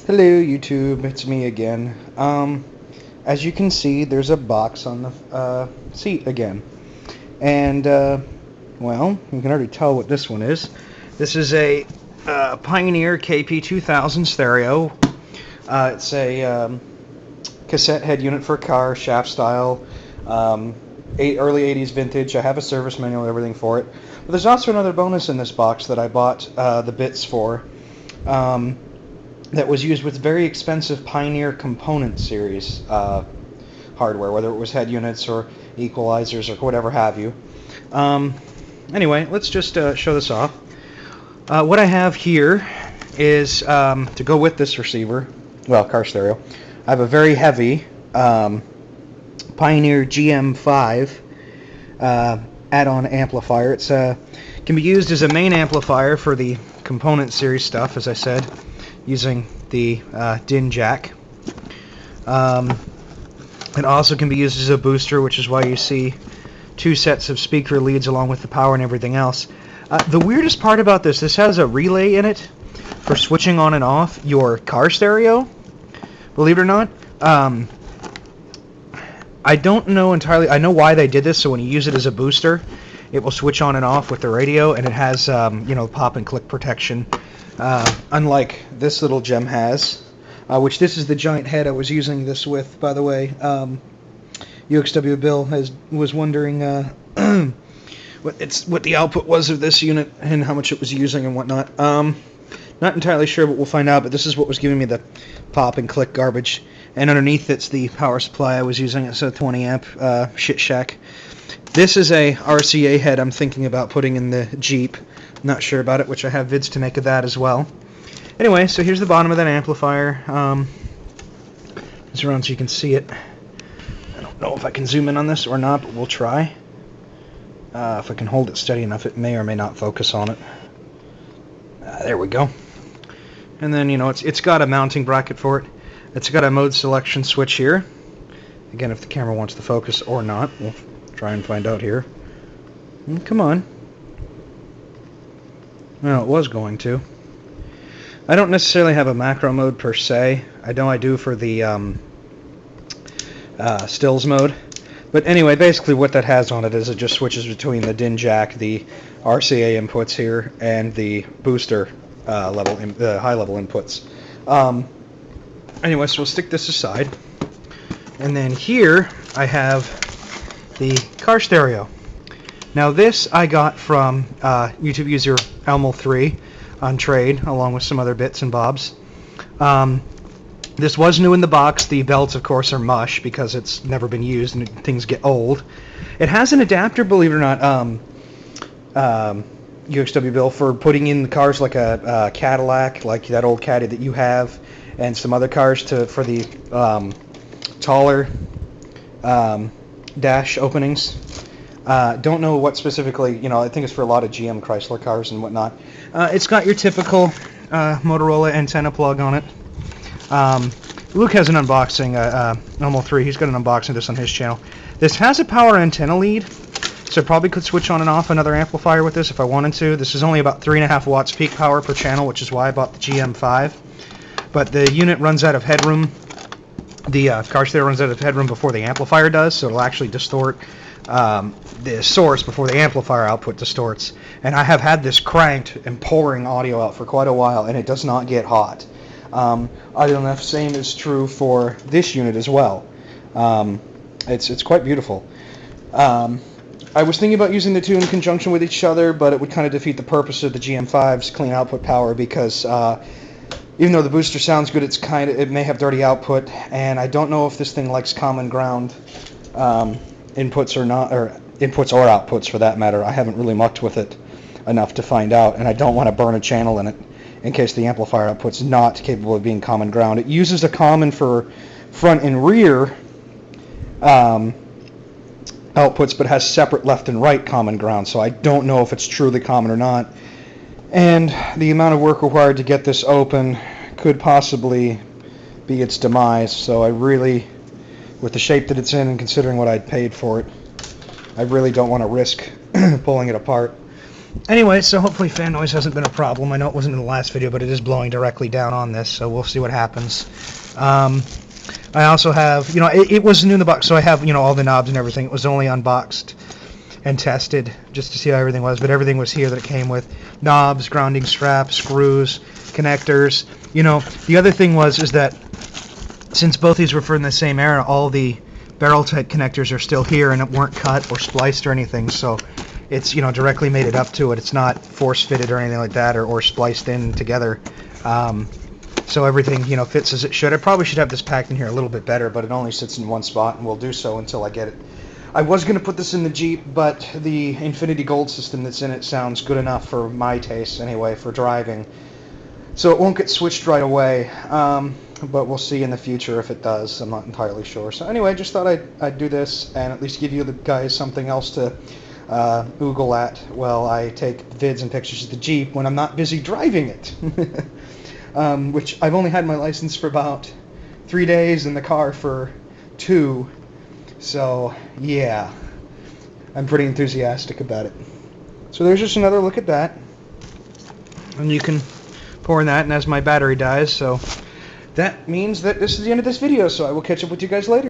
Hello YouTube, it's me again. As you can see, there's a box on the seat again. And, well, you can already tell what this one is. This is a Pioneer KP-2000 Stereo. It's a cassette head unit for a car, shaft style, early 80s vintage. I have a service manual and everything for it. But there's also another bonus in this box that I bought the bits for. That was used with very expensive Pioneer component series hardware, whether it was head units or equalizers or whatever have you. Anyway, let's just show this off. What I have here is, to go with this receiver, well, car stereo, I have a very heavy Pioneer GM-5 add-on amplifier. It's can be used as a main amplifier for the component series stuff, as I said, using the DIN jack. It also can be used as a booster, which is why you see two sets of speaker leads along with the power and everything else. The weirdest part about this has a relay in it for switching on and off your car stereo, believe it or not. I don't know entirely. I know why they did this, so when you use it as a booster, it will switch on and off with the radio, and it has pop and click protection, unlike this little gem has, which this is the giant head I was using this with, by the way. UXW Bill was wondering what the output was of this unit and how much it was using and whatnot. Not entirely sure, but we'll find out. But this is what was giving me the pop and click garbage, and underneath it's the power supply I was using. It's a 20 amp shit shack. This is a RCA head I'm thinking about putting in the Jeep. Not sure about it, which I have vids to make of that as well. Anyway, so here's the bottom of that amplifier. It's around so you can see it. I don't know if I can zoom in on this or not, but we'll try. If I can hold it steady enough, it may or may not focus on it. There we go. And then, it's got a mounting bracket for it. It's got a mode selection switch here. Again, if the camera wants to focus or not, we'll try and find out here. Come on. Well, it was going to. I don't necessarily have a macro mode per se. I know I do for the stills mode. But anyway, basically what that has on it is it just switches between the DIN jack, the RCA inputs here, and the booster level, the high level inputs. Anyway, so we'll stick this aside. And then here I have the car stereo. Now this I got from YouTube user Elmo3 on trade, along with some other bits and bobs. This was new in the box. The belts, of course, are mush because it's never been used and things get old. It has an adapter, believe it or not, UXW Bill, for putting in the cars like a Cadillac, like that old Caddy that you have, and some other cars for the taller dash openings. Don't know what specifically, I think it's for a lot of GM Chrysler cars and whatnot. It's got your typical Motorola antenna plug on it. Luke has an unboxing, Elmo 3, he's got an unboxing of this on his channel. This has a power antenna lead, so I probably could switch on and off another amplifier with this if I wanted to. This is only about 3.5 watts peak power per channel, which is why I bought the GM-5. But the unit runs out of headroom. The car stereo runs out of headroom before the amplifier does, so it'll actually distort the source before the amplifier output distorts. And I have had this cranked and pouring audio out for quite a while, and it does not get hot. Oddly enough, same is true for this unit as well. It's quite beautiful. I was thinking about using the two in conjunction with each other, but it would kind of defeat the purpose of the GM5's clean output power because even though the booster sounds good, it may have dirty output, and I don't know if this thing likes common ground inputs or not, or inputs or outputs for that matter. I haven't really mucked with it enough to find out, and I don't want to burn a channel in it in case the amplifier output's not capable of being common ground. It uses a common for front and rear outputs, but has separate left and right common ground, so I don't know if it's truly common or not. And the amount of work required to get this open could possibly be its demise, so I really, with the shape that it's in and considering what I'd paid for it, I really don't want to risk pulling it apart. Anyway, so hopefully fan noise hasn't been a problem. I know it wasn't in the last video, but it is blowing directly down on this, so we'll see what happens. I also have, it was new in the box, so I have, all the knobs and everything. It was only unboxed and tested just to see how everything was, but everything was here that it came with. Knobs, grounding straps, screws, connectors. The other thing is that since both these were from the same era, all the barrel type connectors are still here and it weren't cut or spliced or anything, so it's directly made it up to it. It's not force fitted or anything like that, or spliced in together. So everything fits as it should. I probably should have this packed in here a little bit better, but it only sits in one spot, and we'll do so until I get it. I was going to put this in the Jeep, but the Infinity Gold system that's in it sounds good enough for my taste anyway for driving, so it won't get switched right away. But we'll see in the future if it does. I'm not entirely sure. So anyway, just thought I'd do this and at least give you the guys something else to oogle at while I take vids and pictures of the Jeep when I'm not busy driving it. Which I've only had my license for about 3 days and the car for 2. So yeah, I'm pretty enthusiastic about it. So there's just another look at that. And you can pour in that, and as my battery dies, so that means that this is the end of this video, so I will catch up with you guys later.